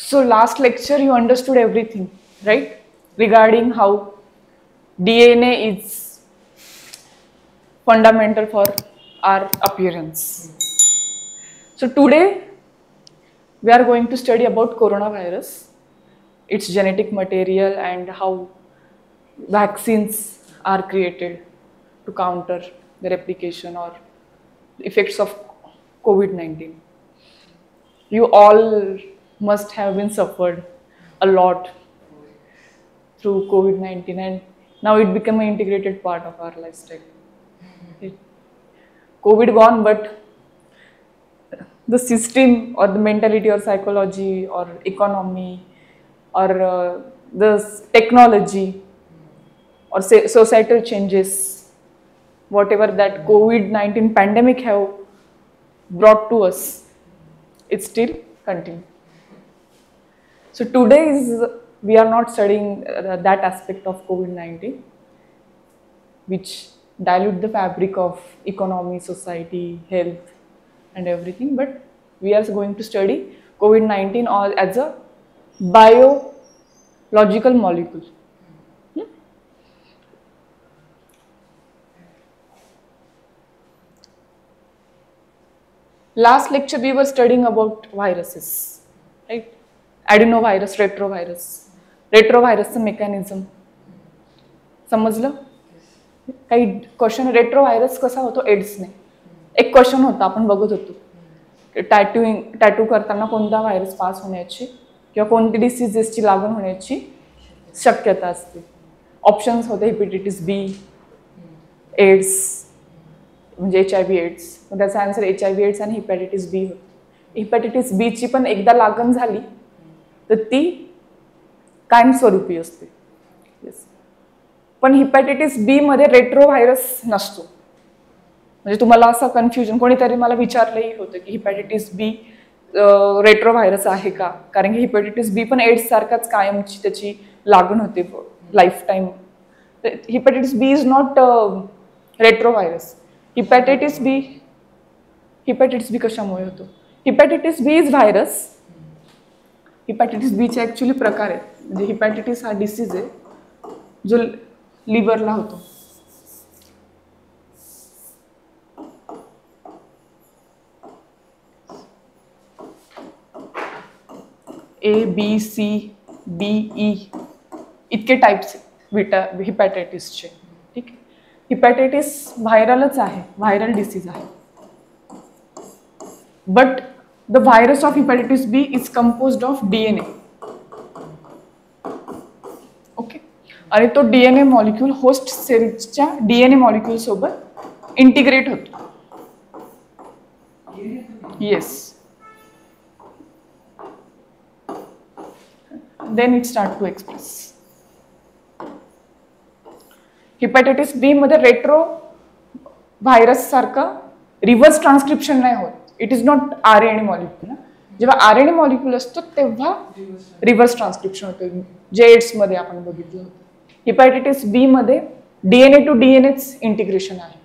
So last lecture you understood everything, right? Regarding how DNA is fundamental for our appearance. So today we are going to study about coronavirus, its genetic material and how vaccines are created to counter the replication or effects of COVID-19. You all must have been suffered a lot through COVID-19 and now it became an integrated part of our lifestyle. COVID gone, but the system or the mentality or psychology or economy or the technology or say societal changes, whatever that COVID-19 pandemic have brought to us, it still continues. So today we are not studying that aspect of COVID-19, which dilute the fabric of economy, society, health, and everything. But we are going to study COVID-19 as a biological molecule. Last lecture we were studying about viruses, right? Adenovirus, retrovirus. रेट्रोव्हायरसचं mechanism समजलं? काही question रेट्रोव्हायरस कसा होतो एड्सने. एक question होता आपण बघत होतो टॅटू करताना कोणता व्हायरस पास होण्याची किंवा कोणती डिसीजेसची लागण होण्याची शक्यता असते. ऑप्शन्स होते हेपेटायटिस बी, एड्स म्हणजे HIV एड्स. त्याचा आन्सर HIV एड्स आणि हेपॅटायटिस बी होतो. हेपॅटायटिस बीची पण एकदा लागण झाली तर ती कायमस्वरूपी असते. पण हेपॅटायटिस बी मध्ये रेट्रोव्हायरस नसतो. म्हणजे तुम्हाला असं कन्फ्युजन कोणीतरी मला विचारलंही होतं की हेपॅटायटिस बी रेट्रोव्हायरस आहे का, कारण की हेपॅटायटिस बी पण एड्स सारखाच कायमची त्याची लागण होते lifetime. Hepatitis B is not retrovirus. Hepatitis B कशामुळे होतो? Hepatitis B is virus. Hepatitis बीचे ऍक्च्युली प्रकार आहेत. म्हणजे हेपॅटायटिस हा डिसीज आहे जो लिव्हरला होतो. A, B, C, D, E इतके टाइप्स आहेत हेपॅटायटिसचे. ठीक आहे. हेपॅटायटिस व्हायरलच आहे, व्हायरल डिसीज आहे. But the virus of hepatitis B is composed of DNA. Okay. आणि तो DNA मॉलिक्यूल होस्ट सेलच्या DNA मॉलिक्यूल सोबत इंटिग्रेट होतो. Yes. Then it start to express. हेपॅटायटिस बी मध्ये रेट्रो व्हायरस सारखं रिव्हर्स ट्रान्सक्रिप्शन नाही होत. It is not RNA molecule. जेव्हा RNA मॉलिक्यूल असतो तेव्हा रिव्हर्स ट्रान्सक्रिप्शन होतं, जे एड्स मध्ये आपण बघितलं होतं. हेपॅटायटिस बी मध्ये DNA टू DNAच इंटिग्रेशन आहे.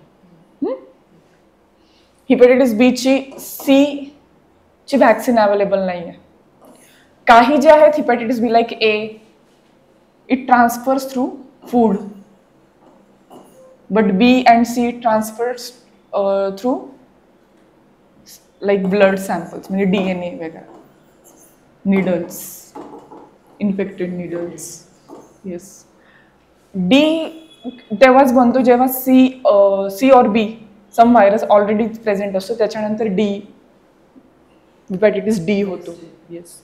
हेपॅटायटिस बी ची व्हॅक्सिन अवेलेबल नाही आहे. काही जे आहेत hepatitis B like A, it transfers through food, but B and C transfers through like blood samples, म्हणजे DNA वगैरे, needles, infected needles. Yes. D तेव्हाच बनतो जेव्हा C और B some virus already present असतो, त्याच्यानंतर D हेपॅटायटिस D होतो. Yes.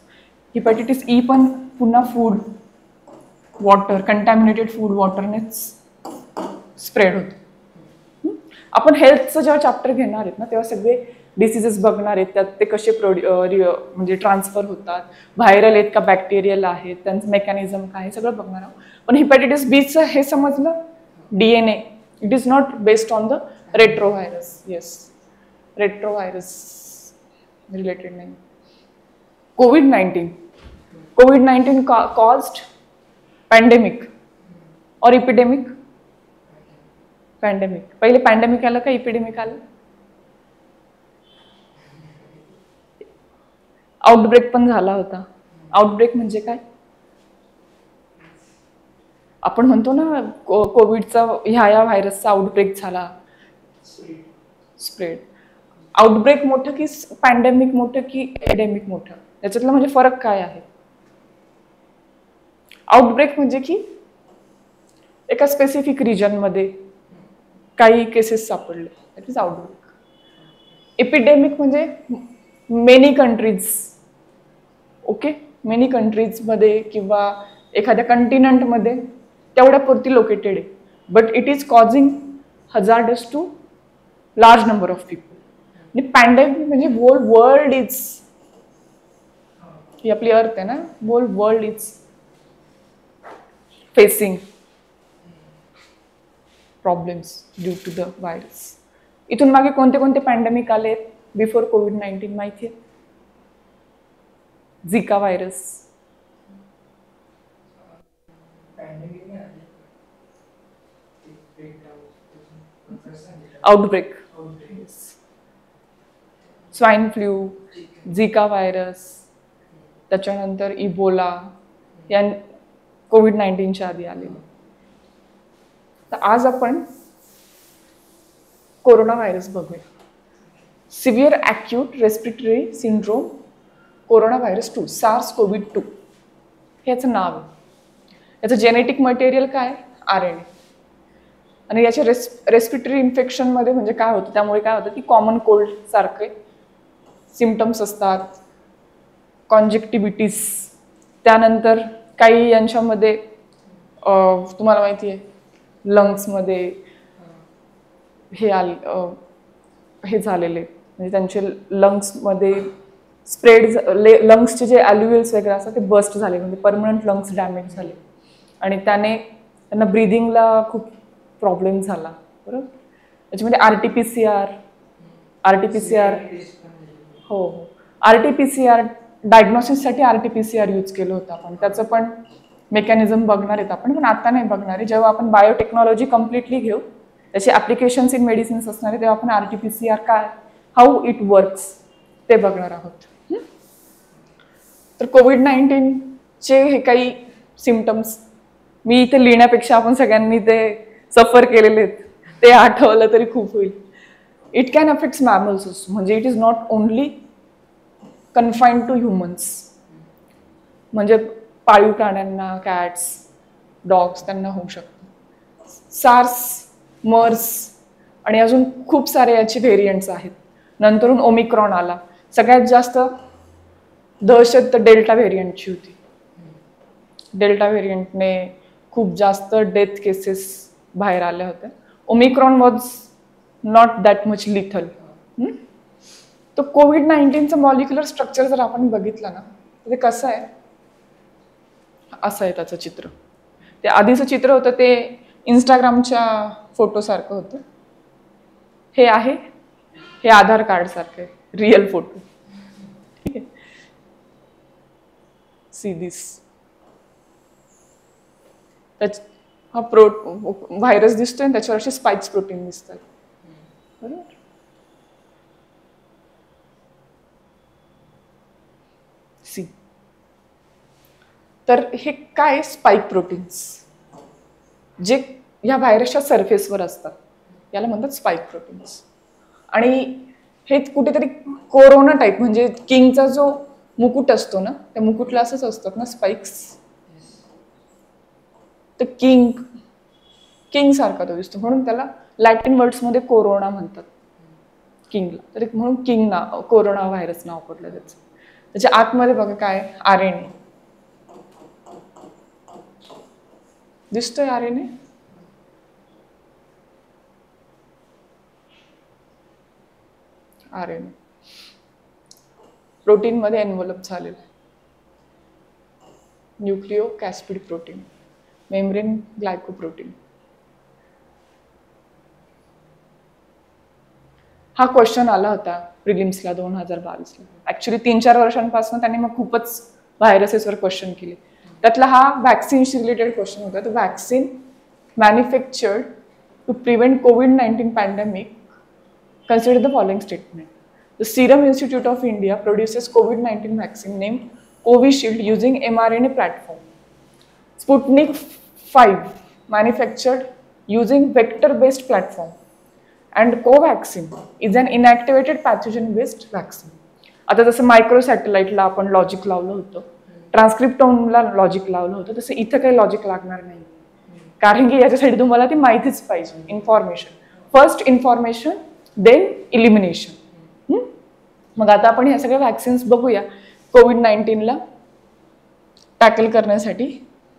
Hepatitis E पण पुन्हा फूड, वॉटर, कंटॅमिनेटेड फूड वॉटरनेच स्प्रेड होतो. आपण हेल्थचं जेव्हा चॅप्टर घेणार आहेत ना तेव्हा सगळे डिसीजेस बघणार आहेत, त्यात ते कसे म्हणजे ट्रान्सफर होतात, व्हायरल आहेत का बॅक्टेरियल आहेत, त्यांचं मेकॅनिझम काय हे सगळं बघणार आहोत. पण हेपॅटायटिस बीचं हे समजलं, DNA it is not based on the retrovirus. Yes. Retrovirus related नाही. COVID-19 caused pandemic or epidemic? Pandemic. पहिले पॅन्डेमिक आलं का इपिडेमिक आलं? आउटब्रेक पण झाला होता. आउटब्रेक म्हणजे काय? आपण म्हणतो ना कोविडचा ह्या व्हायरसचा आउटब्रेक झाला, स्प्रेड. आउटब्रेक मोठं की पॅन्डेमिक मोठं की एपिडेमिक मोठं? याच्यातला म्हणजे फरक काय आहे? आउटब्रेक म्हणजे की एका स्पेसिफिक रिजनमध्ये काही केसेस सापडले, दॅट इज आउटब्रेक. एपिडेमिक म्हणजे मेनी कंट्रीज, ओके, मेनी कंट्रीजमध्ये किंवा एखाद्या कंटिनेंटमध्ये तेवढ्यापुरती लोकेटेड आहे, but it is causing hazardous to large number of people. आणि पॅन्डेमिक म्हणजे होल वर्ल्ड इज, ही आपली अर्थ आहे ना, whole world is facing problems due to the virus. इथून मागे कोणते कोणते पॅन्डेमिक आले बिफोर कोविड-19 माहिती आहे? Zika virus, outbreak, swine flu, Zika virus, त्याच्यानंतर इबोला, या कोविड-19च्या आधी आलेले. तर आज आपण कोरोना व्हायरस बघूया. Severe acute respiratory syndrome corona virus 2, SARS-CoV-2 हे याचं नाव आहे. याचं जेनेटिक मटेरियल काय? RNA. आणि याच्या रेस्पिरेटरी इन्फेक्शनमध्ये म्हणजे काय होतं, त्यामुळे काय होतं की कॉमन कोल्ड सारखे सिम्पटम्स असतात, कॉन्जेक्टिव्हिटीस, त्यानंतर काही यांच्यामध्ये तुम्हाला माहिती आहे लंग्समध्ये हे झालेले, म्हणजे त्यांचे लंग्समध्ये स्प्रेड, लंग्सचे जे ॲल्युअल्स वगैरे असतात ते बस्ट झाले, म्हणजे परमनंट लंग्स डॅमेज झाले आणि त्याने त्यांना ब्रिदिंगला खूप प्रॉब्लेम झाला. बरोबर. त्याच्यामध्ये RT-PCR हो हो RT-PCR डायग्नोसिससाठी RT-PCR यूज केलं होतं आपण. त्याचं पण मेकॅनिझम बघणार आहेत आपण, पण आता नाही बघणार आहे. जेव्हा आपण बायोटेक्नॉलॉजी कम्प्लिटली घेऊ, त्याचे ॲप्लिकेशन्स इन मेडिसिन्स असणार आहे, तेव्हा आपण RT-PCR काय, हाऊ इट वर्क्स ते बघणार आहोत. तर कोविड-19चे हे काही सिम्पटम्स मी इथे लिहिण्यापेक्षा आपण सगळ्यांनी ते सफर केलेले आहेत, ते आठवलं तरी खूप होईल. It can affect mammals also, म्हणजे it is not only confined to humans, म्हणजे पाळीव प्राण्यांना, कॅट्स, डॉग्स त्यांना होऊ शकतं. सार्स, मर्स आणि अजून खूप सारे याचे व्हेरियंट्स आहेत. नंतरून ओमिक्रॉन आला. सगळ्यात जास्त दहशत डेल्टा व्हेरियंटची होती. डेल्टा व्हेरियंटने खूप जास्त डेथ केसेस बाहेर आल्या होत्या. Omicron was not that much lethal. तर कोविड-19चं मॉलिक्युलर स्ट्रक्चर जर आपण बघितलं ना, तर ते कसं आहे, असं आहे त्याचं चित्र. ते आधीचं चित्र होतं ते इंस्टाग्रामच्या फोटोसारखं होतं. हे आहे, हे आधार कार्ड सारखं आहे, रिअल फोटो. ठीक आहे. See this. हा व्हायरस दिसतोय आणि त्याच्यावर असे स्पाइक्स प्रोटीन दिसतात. बरोबर. सी. तर हे काय स्पाइक प्रोटीन्स जे ह्या व्हायरसच्या सरफेसवर असतात, याला म्हणतात स्पाइक प्रोटीन्स. आणि हे कुठेतरी कोरोना टाईप, म्हणजे किंगचा जो मुकुट असतो ना, त्या मुकुटला असंच असतात ना स्पाइक्स. तर किंग सारखा तो दिसतो, म्हणून त्याला लॅटिन वर्ड्समध्ये कोरोना म्हणतात किंगला. तर म्हणून किंग नाव, कोरोना व्हायरस नाव पडलं त्याचं. त्याच्या आतमध्ये बघा काय, RNA दिसतोय. RNA प्रोटीन मध्ये एनव्हलप झालेलं आहे. Nucleocapsid protein, membrane glycoprotein. हा क्वेश्चन आला होता प्रिलिम्सला 2022ला. ऍक्च्युली 3-4 वर्षांपासून त्यांनी मग खूपच व्हायरसेसवर क्वेश्चन केले. त्यातला हा वॅक्सिनशी रिलेटेड क्वेश्चन होता. तर वॅक्सिन मॅन्युफॅक्चर्ड टू प्रिव्हेंट कोविड-19 pandemic consider the following statement. The Serum Institute of India produces COVID-19 vaccine named Covishield using mRNA platform. Sputnik 5 manufactured using vector-based platform. And Covaxin is an inactivated pathogen-based vaccine. आता जसं micro सॅटेलाइटला आपण logic लावलं होतं, ट्रान्सक्रिप्टोमला logic लावलं होतं, तसं इथं काही लॉजिक लागणार नाही. कारण की याच्यासाठी तुम्हाला ती माहितीच पाहिजे. Information, first information then elimination. मग आता आपण ह्या सगळ्या व्हॅक्सिन्स बघूया कोविड-19ला टॅकल करण्यासाठी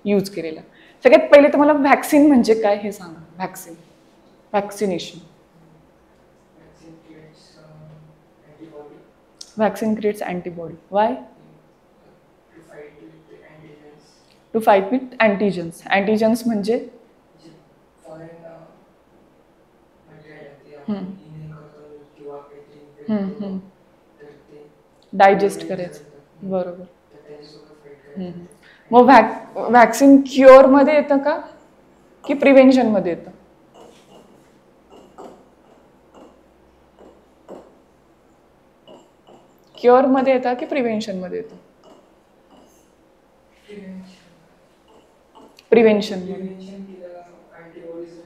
यूज केलेला. सगळ्यात पहिले तर मला व्हॅक्सिन म्हणजे काय हे सांगा. Vaccine, vaccination. Vaccine creates antibody. Why? To fight with antigens. Antigens म्हणजे डायजेस्ट करायचं. बरोबर. मग व्हॅक्सिन क्युअर मध्ये येतं का की प्रिव्हेंशन मध्ये येतं? क्युअर मध्ये येतं की प्रिव्हेंशन मध्ये येतं? प्रिव्हेंशन मध्ये.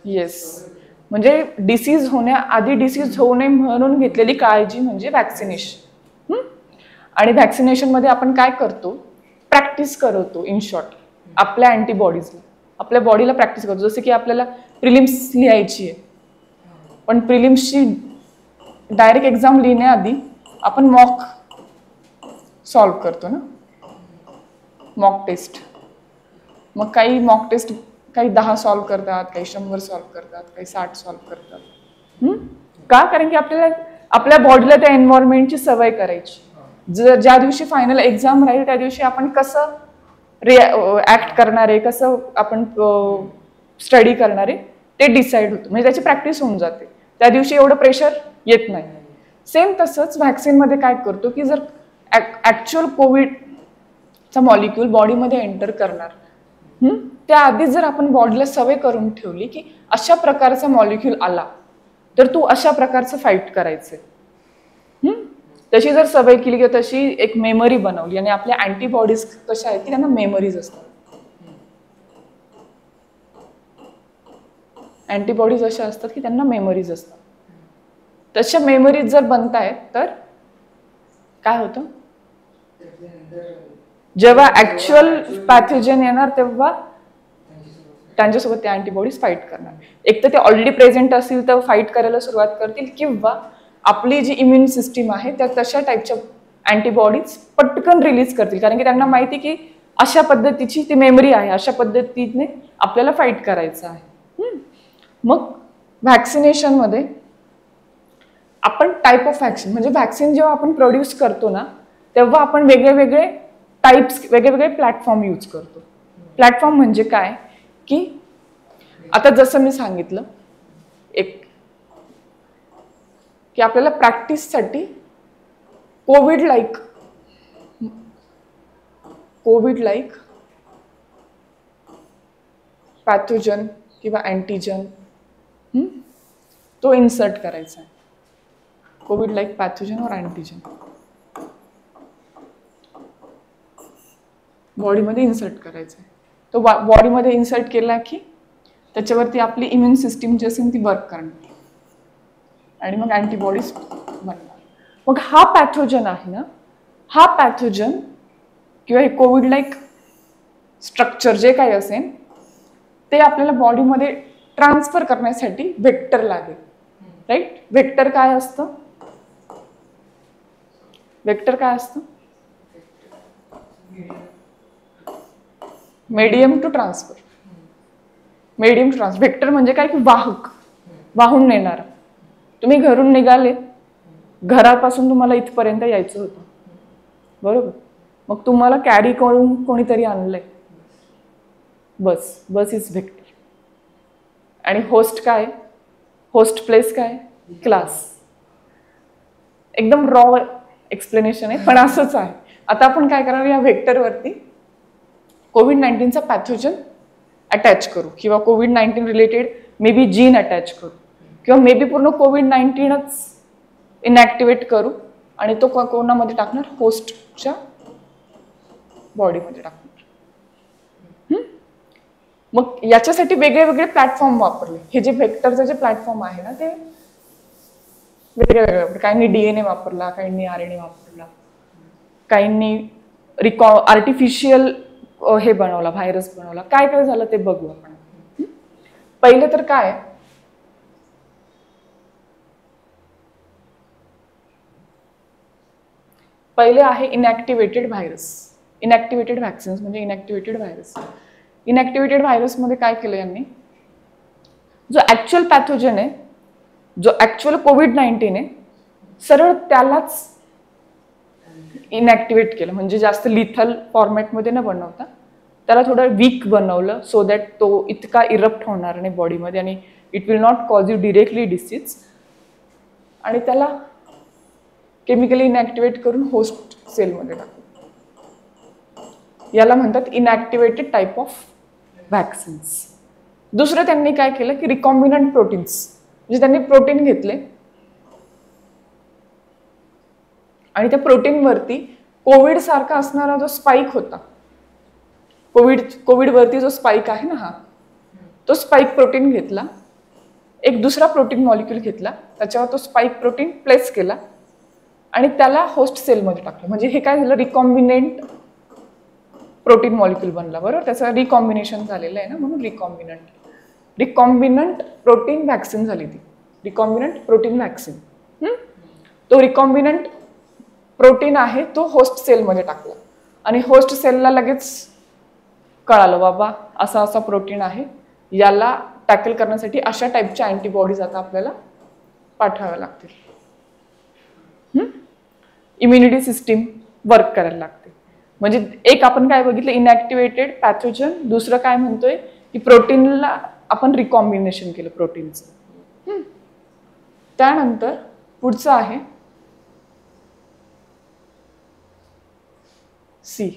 येस, म्हणजे डिसीज होण्याआधी डिसीज होऊ नये म्हणून घेतलेली काळजी म्हणजे व्हॅक्सिनेशन. आणि व्हॅक्सिनेशन मध्ये आपण काय करतो? प्रॅक्टिस करतो. इन शॉर्ट, आपल्या अँटीबॉडीजला, आपल्या बॉडीला प्रॅक्टिस करतो. जसं की आपल्याला प्रिलिम्स लिहायची आहे, पण प्रिलिम्सची डायरेक्ट एक्झाम लिहिण्याआधी आपण मॉक सॉल्व करतो ना, मॉक टेस्ट. मग काही मॉक टेस्ट काही 10 सॉल्व करतात, काही 100 सॉल्व करतात, काही 60 सॉल्व करतात. का? कारण की आपल्याला आपल्या बॉडीला त्या एन्व्हायरमेंटची सवय करायची. ज्या दिवशी फायनल एक्झाम राहील त्या दिवशी आपण कसं ऍक्ट करणार आहे, कसं आपण स्टडी करणार आहे ते डिसाईड होतं. म्हणजे त्याची प्रॅक्टिस होऊन जाते. त्या दिवशी एवढं प्रेशर येत नाही. सेम तसंच व्हॅक्सिनमध्ये काय करतो की जर ऍक्च्युअल कोविडचा मॉलिक्यूल बॉडीमध्ये एंटर करणार त्याआधी जर आपण बॉडीला सवय करून ठेवली की अशा प्रकारचा मॉलिक्यूल आला तर तू अशा प्रकारचं फाईट करायचंय, तशी जर सवय केली किंवा तशी एक मेमरी बनवली. आणि आपल्या अँटीबॉडीज कशा आहेत की त्यांना मेमरीज असतात. अँटीबॉडीज अशा असतात की त्यांना मेमरीज असतात. तशा मेमरीज जर बनतायत तर काय होतं? जेव्हा ऍक्च्युअल पॅथोजन येणार तेव्हा त्यांच्यासोबत त्या अँटीबॉडीज फाईट करणार. एक तर ते ऑलरेडी प्रेझेंट असतील तर फाईट करायला सुरुवात करतील, किंवा आपली जी इम्युन सिस्टीम आहे त्या तशा टाईपच्या अँटीबॉडीज पटकन रिलीज करतील. कारण की त्यांना माहिती की अशा पद्धतीची ती मेमरी आहे, अशा पद्धतीने आपल्याला फाईट करायचं आहे. मग व्हॅक्सिनेशनमध्ये आपण टाईप ऑफ व्हॅक्सिन, म्हणजे व्हॅक्सिन जेव्हा आपण प्रोड्यूस करतो ना तेव्हा आपण वेगळे वेगळे टाईप्स, वेगवेगळे प्लॅटफॉर्म यूज करतो. प्लॅटफॉर्म म्हणजे काय की आता जसं मी सांगितलं एक की आपल्याला प्रॅक्टिससाठी कोविड लाईक पॅथोजन किंवा अँटीजन तो इन्सर्ट करायचा आहे. कोविड लाईक पॅथोजन और अँटीजन बॉडीमध्ये इन्सर्ट करायचा आहे. तो बॉडीमध्ये इन्सर्ट केला की त्याच्यावरती आपली इम्युन सिस्टीम जी असेल ती वर्क करणार आणि मग अँटीबॉडीज बनणार. मग हा पॅथोजन आहे ना, हा पॅथोजन किंवा हे कोविड लाईक स्ट्रक्चर जे काही असेल ते आपल्याला बॉडीमध्ये ट्रान्सफर करण्यासाठी व्हेक्टर लागेल. राईट? व्हेक्टर काय असतं? व्हेक्टर काय असतं? Medium to transfer. Medium to transfer. Vector म्हणजे काय की वाहक, वाहून नेणारा. तुम्ही घरून निघाले, घरापासून तुम्हाला इथपर्यंत यायचं होतं, बरोबर? मग तुम्हाला कॅरी करून कोणीतरी आणलंय. बस इज व्हेक्टर. आणि होस्ट काय? होस्ट प्लेस काय? क्लास. एकदम रॉ एक्सप्लेनेशन आहे पण असंच आहे. आता आपण काय करणार, या व्हेक्टरवरती कोविड-19चा पॅथोजन अटॅच करू किंवा कोविड-19 related may be gene attach करू किंवा मे बी पूर्ण कोविड-19च इनॅक्टिवेट करू आणि तो कोणामध्ये टाकणार? होस्टच्या बॉडीमध्ये टाकणार. मग याच्यासाठी वेगळे वेगळे प्लॅटफॉर्म वापरले. हे जे व्हेक्टरचं जे प्लॅटफॉर्म आहे ना ते वेगळे वेगळे, काहींनी DNA वापरला, काहींनी RNA वापरला, काहींनी आर्टिफिशियल हे बनवला, व्हायरस बनवला. काय काय झालं ते बघू आपण. पहिलं तर काय, पहिले आहे इनॅक्टिव्हेटेड व्हायरस. इनॅक्टिव्हेटेड व्हॅक्सिन्स म्हणजे इनॅक्टिव्हेटेड व्हायरस. इनॅक्टिव्हेटेड व्हायरसमध्ये काय केलं यांनी, जो ऍक्च्युअल पॅथोजन आहे, जो ऍक्च्युअल कोविड-19 आहे, सरळ त्यालाच इनॅक्टिव्हेट केलं. म्हणजे जास्त लिथल फॉर्मॅटमध्ये न बनवता त्याला थोडं वीक बनवलं, सो दॅट तो इतका इरप्ट होणार नाही बॉडीमध्ये आणि it will not cause you directly disease. आणि त्याला केमिकली इनॅक्टिव्हेट करून होस्ट सेलमध्ये टाकलं. याला म्हणतात इनॅक्टिव्हेटेड टाईप ऑफ व्हॅक्सिन्स. दुसरं त्यांनी काय केलं की रिकॉम्बिनंट प्रोटीन्स, म्हणजे त्यांनी प्रोटीन घेतले आणि त्या प्रोटीनवरती कोविड सारखा असणारा जो स्पाइक होता, कोविडवरती जो स्पाइक आहे ना, हा तो स्पाइक प्रोटीन घेतला, एक दुसरा प्रोटीन मॉलिक्यूल घेतला, त्याच्यावर तो स्पाइक प्रोटीन प्लेस केला आणि त्याला होस्ट सेलमध्ये टाकलं. म्हणजे हे काय झालं, रिकॉम्बिनेंट प्रोटीन मॉलिक्यूल बनला. बरोबर, त्याचं रिकॉम्बिनेशन झालेलं आहे ना, म्हणून रिकॉम्बिनंट प्रोटीन व्हॅक्सिन झाली ती, रिकॉम्बिनंट प्रोटीन व्हॅक्सिन. तो रिकॉम्बिनंट प्रोटीन आहे तो होस्ट सेलमध्ये टाकला आणि होस्ट सेलला लगेच कळालं, बाबा असा असा प्रोटीन आहे, याला टॅकल करण्यासाठी अशा टाईपच्या अँटीबॉडीज आता आपल्याला पाठवाव्या लागतील. इम्युनिटी सिस्टीम वर्क करायला लागते. म्हणजे एक आपण काय बघितलं, इनॅक्टिव्हेटेड पॅथोजन. दुसरं काय म्हणतोय की प्रोटीनला आपण रिकॉम्बिनेशन केलं प्रोटीनचं. त्यानंतर पुढचं आहे सी.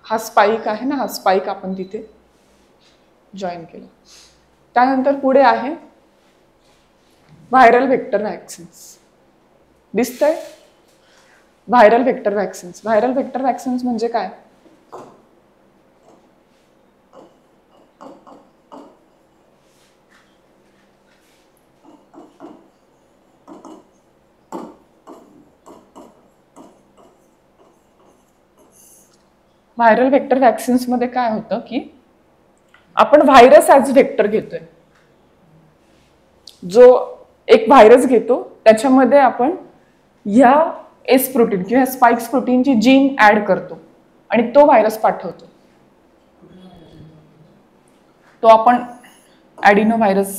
हा स्पाइक आहे ना, हा स्पाइक आपण तिथे जॉईन केला. त्यानंतर पुढे आहे व्हायरल व्हेक्टर व्हॅक्सिन्स. दिसतंय, viral vector vaccines. Viral vector vaccines म्हणजे काय, व्हायरल व्हेक्टर व्हॅक्सिन्स मध्ये काय होतं की आपण व्हायरस ॲज व्हेक्टर घेतोय. जो एक व्हायरस घेतो त्याच्यामध्ये आपण ह्या एस प्रोटीन किंवा स्पाइक्स प्रोटीनची जीन ऍड करतो आणि तो व्हायरस पाठवतो. तो आपण ॲडिनो व्हायरस,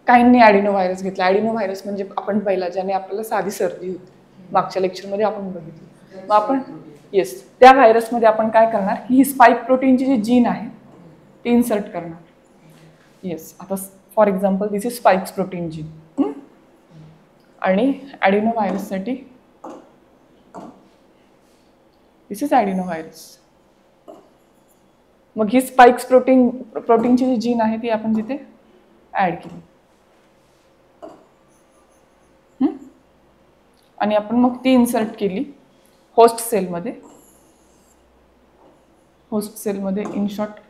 काहींनी ॲडिनो व्हायरस घेतला. ॲडिनो व्हायरस म्हणजे आपण पहिला ज्याने आपल्याला साधी सर्दी होती, मागच्या लेक्चरमध्ये आपण बघितलं. मग आपण येस, त्या व्हायरसमध्ये आपण काय करणार की ही स्पाइक प्रोटीनची जी जीन आहे ती इन्सर्ट करणार. येस, आता for example this is spikes protein gene. आणि ॲडिनो व्हायरससाठी दिस इज ॲडिनो व्हायरस. मग ही स्पाइक्स प्रोटीनची जी जीन आहे ती आपण तिथे ऍड केली आणि आपण मग ती इन्सर्ट केली होस्ट सेलमध्ये. होस्ट सेलमध्ये इन शॉर्ट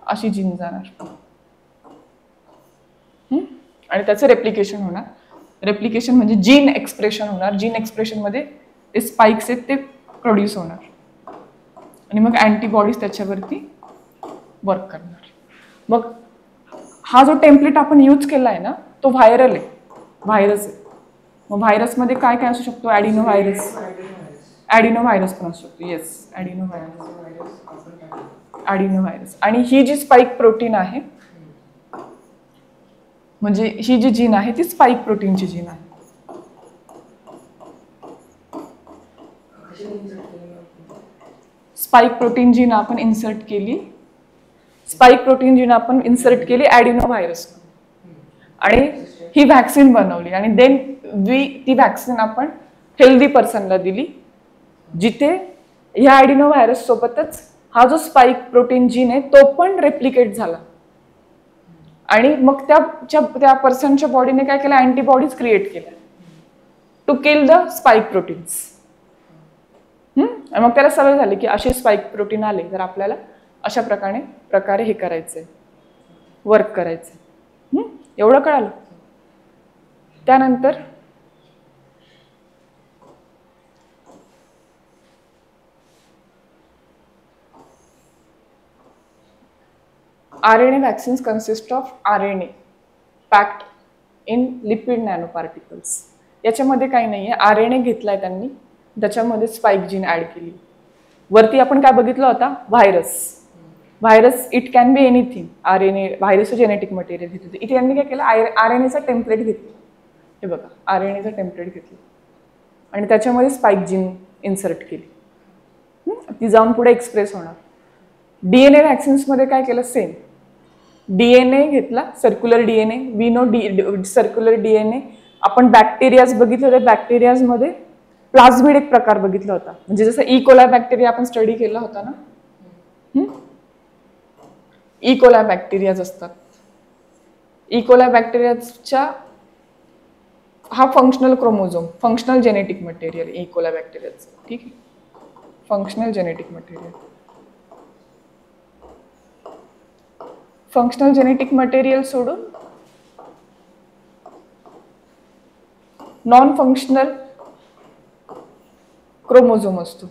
अशी जीन जाणार आणि त्याचं रेप्लिकेशन होणार. रेप्लिकेशन म्हणजे जीन एक्सप्रेशन होणार. जीन एक्सप्रेशन मध्ये ते स्पाइक्स आहेत ते प्रोड्यूस होणार आणि मग अँटीबॉडीज त्याच्यावरती वर्क करणार. मग हा जो टेम्पलेट आपण यूज केला आहे ना तो व्हायरल आहे, व्हायरस आहे. मग व्हायरसमध्ये काय काय असू शकतो, ॲडिनो व्हायरस, ॲडिनो व्हायरस पण असू शकतो. Yes, adeno virus. आणि ही जी स्पाइक प्रोटीन आहे म्हणजे ही जी जीन आहे ती स्पाइक प्रोटीनची जीन आहे. स्पाइक प्रोटीन जीन आपण इन्सर्ट केली, स्पाइक प्रोटीन जीन आपण इन्सर्ट केली ॲडिनो व्हायरस आणि ही व्हॅक्सिन बनवली आणि देन ती व्हॅक्सिन आपण हेल्दी पर्सनला दिली, जिथे ह्या ॲडिनो व्हायरस सोबतच हा जो स्पाइक प्रोटीन जीन आहे तो पण रेप्लिकेट झाला आणि मग त्या पर्सनच्या बॉडीने काय केलं, अँटीबॉडीज क्रिएट केल्या to kill the spike proteins. आणि मग त्याला सवय झाली की असे स्पाइक प्रोटीन आले तर आपल्याला अशा प्रकारे हे करायचंय, वर्क करायचंय. एवढं कळालं. त्यानंतर RNA vaccines consist of RNA packed in lipid nanoparticles. याच्यामध्ये काही नाहीये, RNA घेतलाय त्यांनी, त्याच्यामध्ये स्पाइक जीन ऍड केली. वरती आपण काय बघितलं होता, virus it can be anything. RNA virus genetic material घेतलं. इथे यांनी काय केलं, RNAचा टेम्पलेट घेतलं. हे बघा, RNAचा टेम्पलेट घेतलं आणि त्याच्यामध्ये स्पाइक जीन इन्सर्ट केली. ती जाऊन पुढे एक्सप्रेस होणार. DNA व्हॅक्सिन्समध्ये काय केलं, सेम. DNA घेतला, circular DNA. We know circular DNA. आपण बॅक्टेरियाज बघितले होते, बॅक्टेरियाजमध्ये प्लाझ्मिड एक प्रकार बघितला होता. म्हणजे जसं इकोलाय बॅक्टेरिया आपण स्टडी केला होता ना, इकोलाय बॅक्टेरियाज असतात. इकोलाय बॅक्टेरियाच्या हा functional chromosome, functional genetic material E coli बॅक्टेरियाचं. ठीक आहे, functional genetic material. Functional genetic material सोडून नॉन फंक्शनल क्रोमोझोम असतो.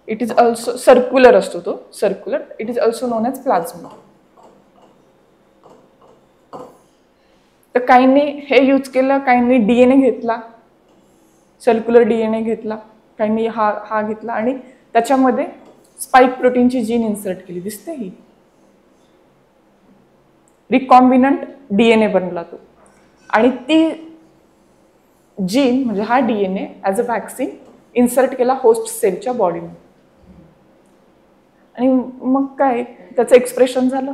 इट इज ऑल्सो सर्क्युलर असतो तो, circular. It is also known as plasmid. तर काहींनी हे यूज केलं, काहींनी DNA घेतला, सर्क्युलर DNA घेतला, काहींनी हा घेतला आणि त्याच्यामध्ये स्पाइक प्रोटीनची जीन इन्सर्ट केली. दिसते ही रिकॉम्बिनंट DNA बनला तो. आणि ती जीन म्हणजे हा DNA as a vaccine insert केला होस्ट सेलच्या बॉडीमध्ये. आणि मग काय त्याचं एक्सप्रेशन झालं.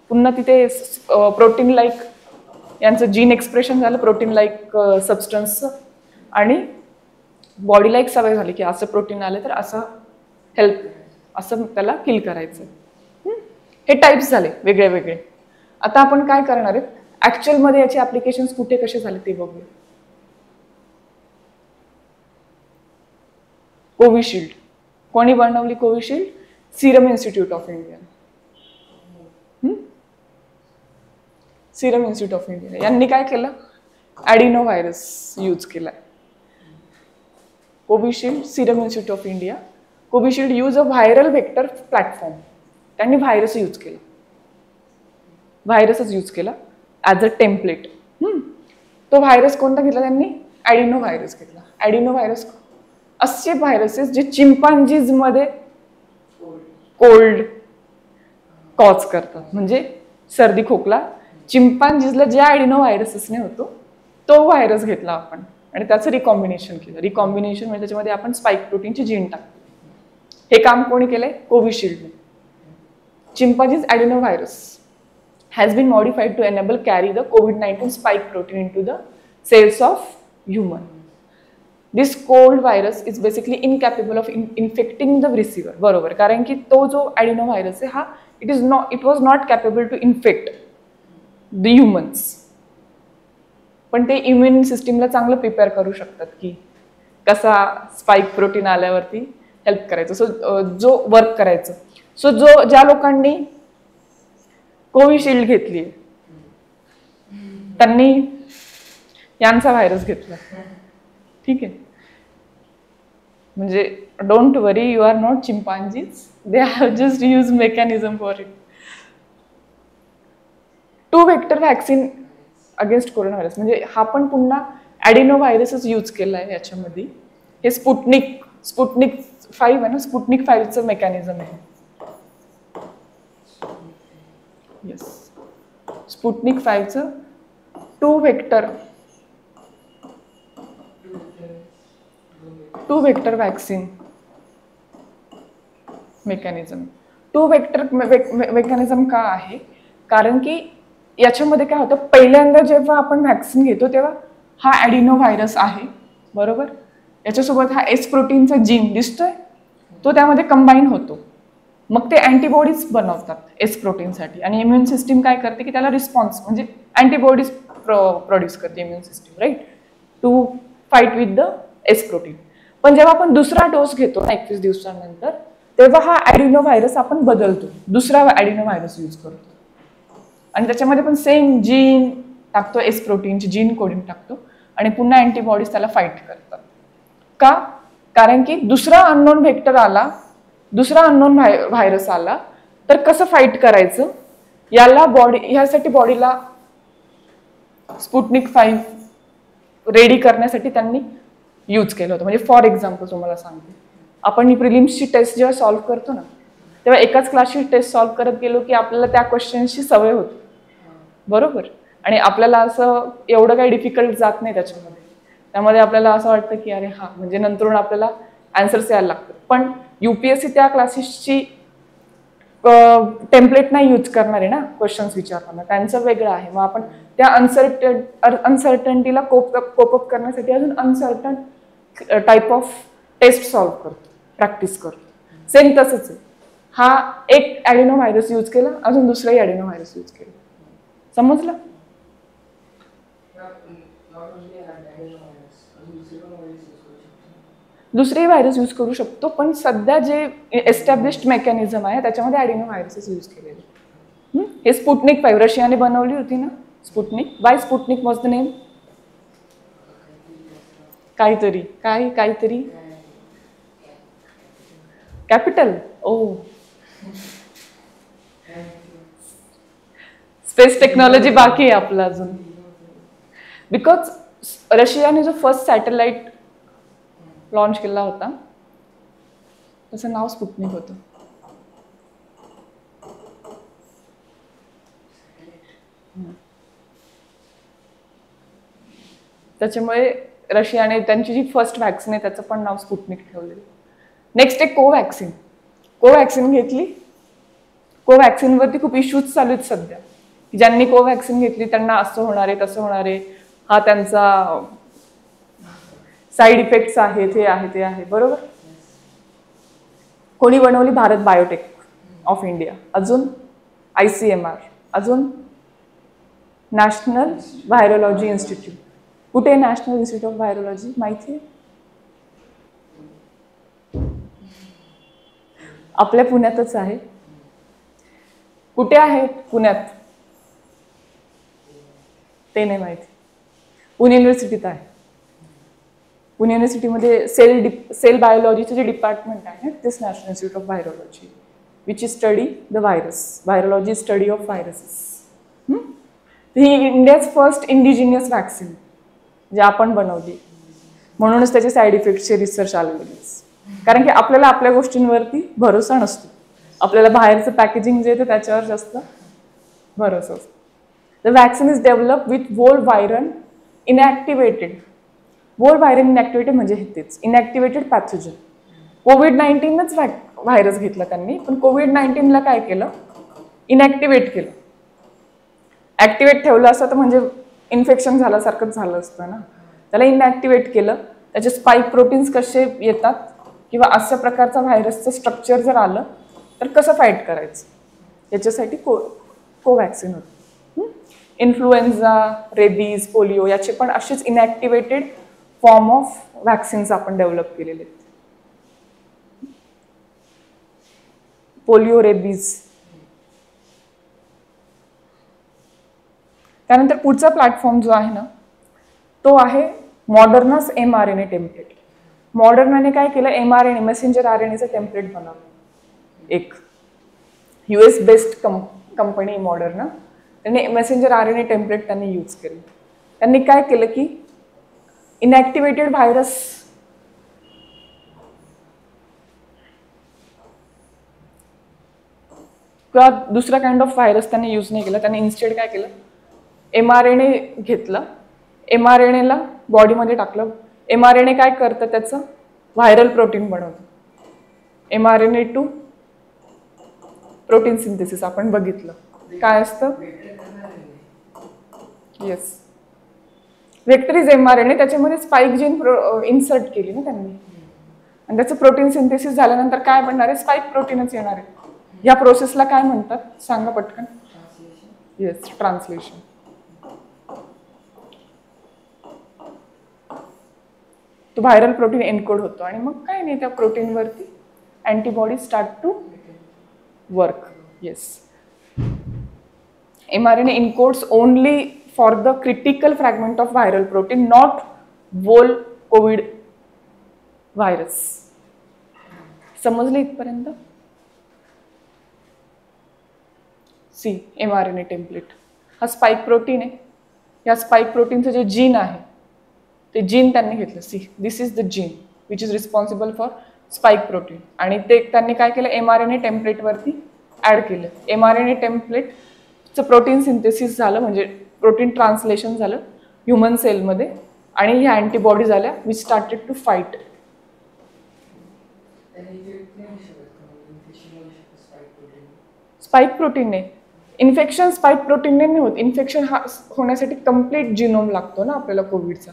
पुन्हा तिथे प्रोटीन लाईक यांचं जीन एक्सप्रेशन झालं, प्रोटीन लाईक सबस्टन्सचं. आणि बॉडीला एक सवय झाली की असं प्रोटीन आलं तर असं हेल्प, असं त्याला किल करायचं. हे टाईप्स झाले वेगळे वेगळे. आता आपण काय करणार आहे, ऍक्च्युअलमध्ये याचे ऍप्लिकेशन्स कुठे कसे झाले ते बघूया. कोविशिल्ड कोणी बनवली? Covishield Serum institute of India. Serum institute of India यांनी काय केलं, ॲडिनो व्हायरस यूज केलाय. Covishield, Serum institute of India. Covishield use a viral vector platform. त्यांनी व्हायरस यूज केला, व्हायरसच यूज केला ॲज अ टेम्पलेट. तो व्हायरस कोणता घेतला त्यांनी? ॲडिनो व्हायरस घेतला. ॲडिनो व्हायरस असे व्हायरसेस जे चिंपांजीज मध्ये कोल्ड कॉज करतात, म्हणजे सर्दी खोकला. चिंपांजीजला ज्या ॲडिनो व्हायरसेसने होतो तो व्हायरस घेतला आपण आणि त्याचं रिकॉम्बिनेशन केलं. रिकॉम्बिनेशन म्हणजे त्याच्यामध्ये आपण स्पाइक प्रोटीनची जीन टाकतो. हे काम कोणी केलंय? कोविशिल्डने. Chimpanzees adeno virus has been modified to enable carry the COVID-19 spike protein into the cells of human. This cold virus is basically incapable of infecting the receiver. बरोबर, कारण की तो जो ॲडिनो व्हायरस आहे हा it was not capable to infect the humans. पण ते immune सिस्टीमला चांगलं प्रिपेअर करू शकतात की कसा स्पाइक प्रोटीन आल्यावरती हेल्प करायचं. सो जो वर्क करायचं. सो ज्या लोकांनी कोविशिल्ड घेतली त्यांनी यांचा व्हायरस घेतला. ठीक आहे, म्हणजे don't worry, you are not chimpanzees, they have just use mechanism for it. 2 vector vaccine against corona virus, म्हणजे हा पण पुन्हा ॲडिनो व्हायरसच यूज केलाय याच्यामध्ये. हे स्पुटनिक 5 आहे ना, स्पुटनिक 5चं मेकॅनिझम आहे. येस, स्पुटनिक 5चं 2 vector vaccine mechanism. 2 vector mechanism का आहे? कारण की याच्यामध्ये काय होतं, पहिल्यांदा जेव्हा आपण व्हॅक्सिन घेतो तेव्हा हा ॲडिनो व्हायरस आहे, बरोबर. याच्यासोबत हा एस प्रोटीनचा जीन दिसतोय, तो त्यामध्ये कंबाईन होतो. मग ते अँटीबॉडीज बनवतात एस प्रोटीनसाठी आणि इम्युन सिस्टीम काय करते की त्याला रिस्पॉन्स म्हणजे अँटीबॉडीज प्रोड्यूस करते immune system, right. To fight with the S protein. पण जेव्हा आपण दुसरा डोस घेतो 21 दिवसानंतर, तेव्हा हा ॲडिनो व्हायरस आपण बदलतो, दुसरा ॲडिनो व्हायरस यूज करतो आणि त्याच्यामध्ये पण सेम जीन टाकतो, एस प्रोटीनची जीन कोडिंग टाकतो आणि पुन्हा अँटीबॉडीज त्याला फाईट करतात. का? कारण की दुसरा अननोन व्हेक्टर आला, दुसरा अननोन व्हायरस आला तर कसं फाईट करायचं याला ह्यासाठी बॉडीला स्पुटनिक 5 रेडी करण्यासाठी त्यांनी यूज केलं होतं. म्हणजे फॉर एक्झाम्पल तुम्हाला सांगते, आपण ही प्रिलिम्सची टेस्ट जेव्हा सॉल्व्ह करतो ना, तेव्हा एकाच क्लासची टेस्ट सॉल्व्ह करत गेलो की आपल्याला त्या क्वेश्चन्सची सवय होती, बरोबर. आणि आपल्याला असं एवढं काही डिफिकल्ट जात नाही त्याच्यामध्ये. त्यामध्ये आपल्याला असं वाटतं की अरे हा, म्हणजे नंतरून आपल्याला आन्सर्स यायला लागतात. पण UPSC त्या क्लासेसची टेम्पलेट नाही यूज करणार आहे ना क्वेश्चन्स विचारताना, त्यांचं वेगळं आहे. मग आपण त्या अनसर्टनिटीला कोप अप करण्यासाठी अजून uncertain type of test solve करतो, प्रॅक्टिस करतो. सेम तसंच आहे. हा एक ॲडिनो व्हायरस यूज केला, अजून दुसराही ॲडिनो व्हायरस यूज केला. समजलं? दुसरे व्हायरस यूज करू शकतो, पण सध्या जे एस्टॅब्लिश्ड मेकॅनिझम आहे त्याच्यामध्ये ॲडिनो व्हायरसेस यूज केलेले. हे स्पुटनिक 5 रशियाने बनवली होती ना, Sputnik. By Sputnik was the name काहीतरी काहीतरी कॅपिटल. ओ, स्पेस टेक्नॉलॉजी बाकी आहे आपलं अजून. बिकॉज रशियाने जो फर्स्ट सॅटेलाइट लॉन्च केला होता त्याचं नाव स्पुटनिक होतं. त्याच्यामुळे रशियाने त्यांची जी फर्स्ट व्हॅक्सिन आहे त्याचं पण नाव स्पुटनिक ठेवलेलं. नेक्स्ट आहे कोवॅक्सिन. कोवॅक्सिन घेतली. कोवॅक्सिनवरती खूप इश्यूज चालू आहेत सध्या. ज्यांनी कोवॅक्सिन घेतली त्यांना असं होणार आहे, तसं होणार आहे, हा त्यांचा साईड इफेक्ट्स आहेत, हे आहे, ते आहे, बरोबर. कोणी बनवली? भारत बायोटेक ऑफ इंडिया, अजून ICMR, अजून नॅशनल व्हायरोलॉजी इन्स्टिट्यूट. कुठे नॅशनल इन्स्टिट्यूट ऑफ व्हायरोलॉजी माहिती आहे? आपल्या पुण्यातच आहे. कुठे आहे पुण्यात ते नाही माहिती. पुणे युनिव्हर्सिटीत आहे. पुणे युनिव्हर्सिटीमध्ये सेल बायोलॉजीचं जे डिपार्टमेंट आहे this national institute of virology which is study the virus. Virology study of viruses. ही इंडियाज फर्स्ट इंडिजिनियस व्हॅक्सिन जे आपण बनवली, म्हणूनच त्याचे साईड इफेक्टचे रिसर्च आलेले. कारण की आपल्याला आपल्या गोष्टींवरती भरोसा नसतो. आपल्याला बाहेरचं पॅकेजिंग जे येतं त्याच्यावर जास्त भरोसा असतो. The vaccine is develop with whole virion inactivated. Whole virion inactivated म्हणजे तेच इनॅक्टिवेटेड पॅथोजन. कोविड-19नच व्हायरस घेतला त्यांनी, पण कोविड-19ला काय केलं? इनॅक्टिवेट केलं. ॲक्टिवेट ठेवलं असतं तर म्हणजे इन्फेक्शन झाल्यासारखंच झालं असतं ना. त्याला इनॅक्टिवेट केलं. त्याचे स्पाईक प्रोटीन्स कसे येतात किंवा अशा प्रकारचा व्हायरसचं स्ट्रक्चर जर आलं तर कसं फाईट करायचं याच्यासाठी कोवॅक्सिन होतं. इन्फ्लुएन्झा, रेबीज, पोलिओ याचे पण असेच इनॅक्टिवेटेड फॉर्म ऑफ व्हॅक्सिन्स आपण डेव्हलप केलेले आहेत. Polio, rabies. त्यानंतर पुढचा प्लॅटफॉर्म जो आहे ना तो आहे मॉडर्नास mRNA टेम्पलेट. मॉडर्नाने काय केलं? mRNA मेसेंजर RNAचं टेम्पलेट बनवलं. एक US बेस्ड कंपनी मॉडर्ना, त्यांनी मेसेंजर RNA टेम्पलेट त्यांनी यूज केलं. त्यांनी काय केलं की इनॅक्टिवेटेड व्हायरस किंवा दुसरा काइंड ऑफ व्हायरस त्यांनी यूज नाही केला. त्यांनी इन्स्टेड काय केलं? mRNA घेतलं. mRNAला बॉडीमध्ये टाकलं. mRNA काय करतं? त्याचं व्हायरल प्रोटीन बनवतं. mRNA टू प्रोटीन सिंथेसिस आपण बघितलं. काय असतं? Yes, vector is mRNA. त्याच्यामध्ये स्पाईक जीन इन्सर्ट केली ना त्यांनी, आणि त्याचं प्रोटीन सिंथेसिस झाल्यानंतर काय बनणार आहे? स्पाईक प्रोटीनच येणार आहे. या प्रोसेसला काय म्हणतात सांगा पटकन? Yes, translation. तो व्हायरल प्रोटीन एन्कोड होतो आणि मग काय नाही त्या प्रोटीनवरती antibody start to work. Yes, mRNA encodes only for the critical fragment of viral protein, not whole COVID virus. समजले इथपर्यंत? सी mRNA टेम्पलेट हा स्पाइक प्रोटीन आहे. या स्पाइक प्रोटीनचं जे जीन आहे ते जीन त्यांनी घेतलं. See this is the gene which is responsible for spike protein आणि ते त्यांनी काय केलं mRNA टेम्पलेटवरती ॲड केलं. mRNA टेम्पलेटचं प्रोटीन सिंथेसिस झालं म्हणजे प्रोटीन ट्रान्सलेशन झालं ह्युमन सेलमध्ये आणि ह्या अँटीबॉडी झाल्या which started to fight. Spike प्रोटीनने इन्फेक्शन स्पाइक प्रोटीनने नाही होत. इन्फेक्शन हा होण्यासाठी कम्प्लीट जिनोम लागतो ना आपल्याला कोविडचा.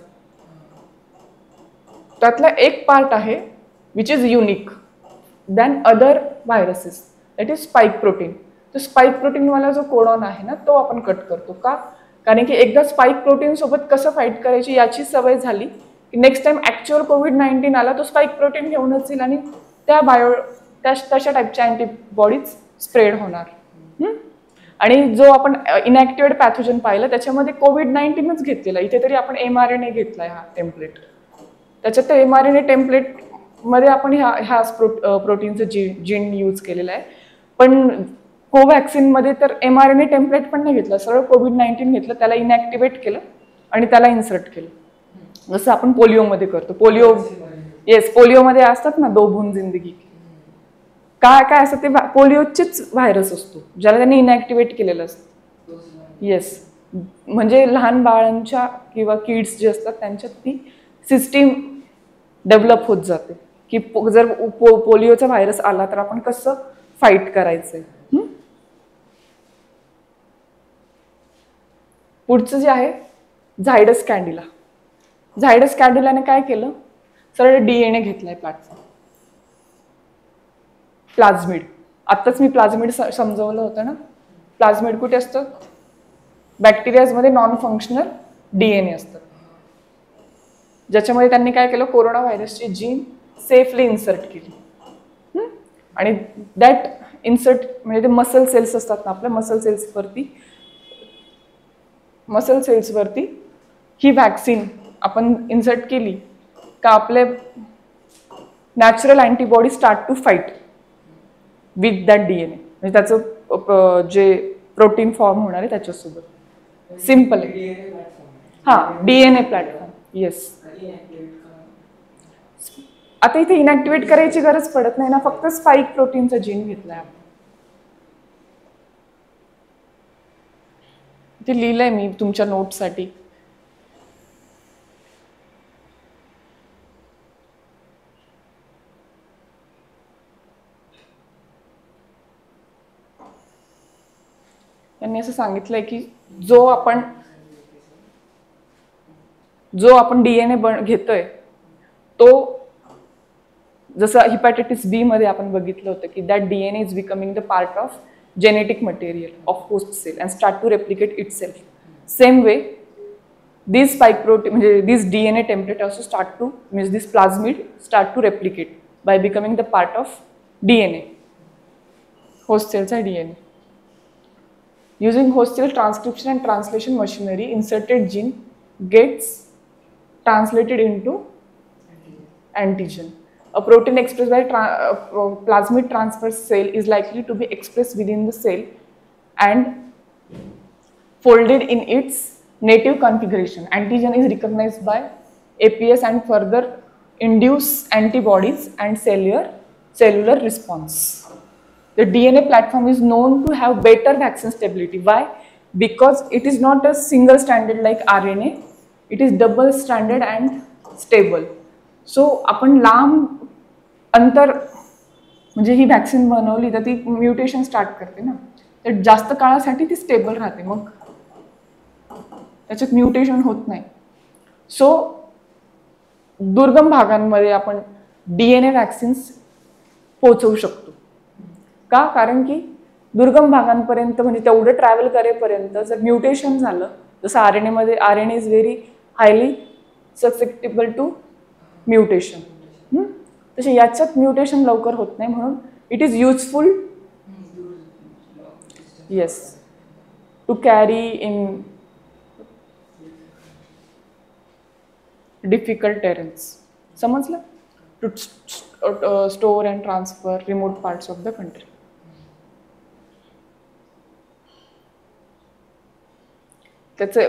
त्यातला एक पार्ट आहे which is unique than other viruses, that is spike protein. तो स्पाइक प्रोटीनवाला जो कोडॉन आहे ना तो आपण कट करतो. का? कारण की एकदा स्पाइक प्रोटीन सोबत कसं फाईट करायची याची सवय झाली की नेक्स्ट टाइम ॲक्च्युअल COVID-19 आला तो स्पाइक प्रोटीन घेऊनच येईल आणि तशा टाईपच्या अँटीबॉडीज स्प्रेड होणार. आणि जो आपण इनॅक्टिवेट पॅथोजन पाहिलं त्याच्यामध्ये COVID-19च घेतलेला. इथे तरी आपण mRNA घेतलाय हा टेम्पलेट. त्याच्यात mRNA टेम्पलेटमध्ये आपण ह्या प्रोटीनचं जीन यूज केलेलं आहे. पण कोवॅक्सिनमध्ये तर mRNA टेम्पलेट पण नाही घेतलं, सरळ COVID-19 घेतलं, त्याला इनॅक्टिवेट केलं आणि त्याला इन्सर्ट केलं. जसं आपण पोलिओमध्ये करतो. पोलिओमध्ये असतात ना 2 बूंद जिंदगी. काय असतं ते पोलिओचेच व्हायरस असतो ज्याला त्यांनी इनॅक्टिवेट केलेलं असतं. येस, म्हणजे लहान बाळांच्या किंवा किड्स जे असतात त्यांच्यात ती सिस्टीम डेव्हलप होत जाते की जर पोलिओचा व्हायरस आला तर आपण कसं फाईट करायचंय. पुढचं जे आहे झायडस कॅन्डिला. झायडस कॅन्डिलाने काय केलं, सरळ DNA घेतलाय प्लॅटफॉर्म. प्लाझ्मिड, आत्ताच मी प्लाझ्मिड समजवलं होतं ना. प्लाझ्मिड कुठे असतं? बॅक्टेरियाजमध्ये नॉन फंक्शनल DNA असतं, ज्याच्यामध्ये त्यांनी काय केलं, कोरोना व्हायरसची जीन सेफली इन्सर्ट केली. आणि दॅट इन्सर्ट म्हणजे ते मसल सेल्स असतात ना आपल्या मसल सेल्सवरती ही व्हॅक्सिन आपण इन्सर्ट केली का आपले natural antibody start to fight with that DNA. म्हणजे त्याचं जे प्रोटीन फॉर्म होणार आहे त्याच्यासोबत. सिम्पल आहे. हां, DNA प्लॅटफॉर्म. येस, आता इथे इनॅक्टिवेट करायची गरज पडत नाही ना, फक्त स्पाइक प्रोटीनचा जीन घेतलाय आपण. ते लिहिलंय मी तुमच्या नोटसाठी. त्यांनी असं सांगितलंय की जो आपण DNA घेतोय तो, जसं हिपॅटायटिस B मध्ये आपण बघितलं होतं की that DNA is becoming the part of genetic material of host cell and start to replicate itself. Same way this spike protein म्हणजे this DNA template also start to means this plasmid start to replicate by becoming the part of DNA, host सेलचा DNA. Using host cell transcription and translation machinery, inserted gene gets translated into antigen. A protein expressed by plasmid transfer cell is likely to be expressed within the cell and folded in its native configuration. Antigen is recognized by APS and further induce antibodies and cellular response. The DNA platform is known to have better vaccine stability. Why? Because it is not a single stranded like RNA. It is double stranded and stable. So आपण लांब अंतर म्हणजे ही vaccine बनवली तर ती mutation start करते ना, तर जास्त काळासाठी ती स्टेबल राहते, मग त्याच्यात म्युटेशन होत नाही. सो दुर्गम भागांमध्ये आपण DNA वॅक्सिन्स पोहोचवू शकतो. का? कारण की दुर्गम भागांपर्यंत म्हणजे तेवढं ट्रॅव्हल करेपर्यंत जर म्युटेशन झालं, जसं RNA मध्ये RNA is very highly susceptible to mutation. तसे याच्यात म्युटेशन लवकर होत नाही, म्हणून it is useful yes to carry in difficult terrains. समजलं? To store and transfer remote parts of the country. त्याचं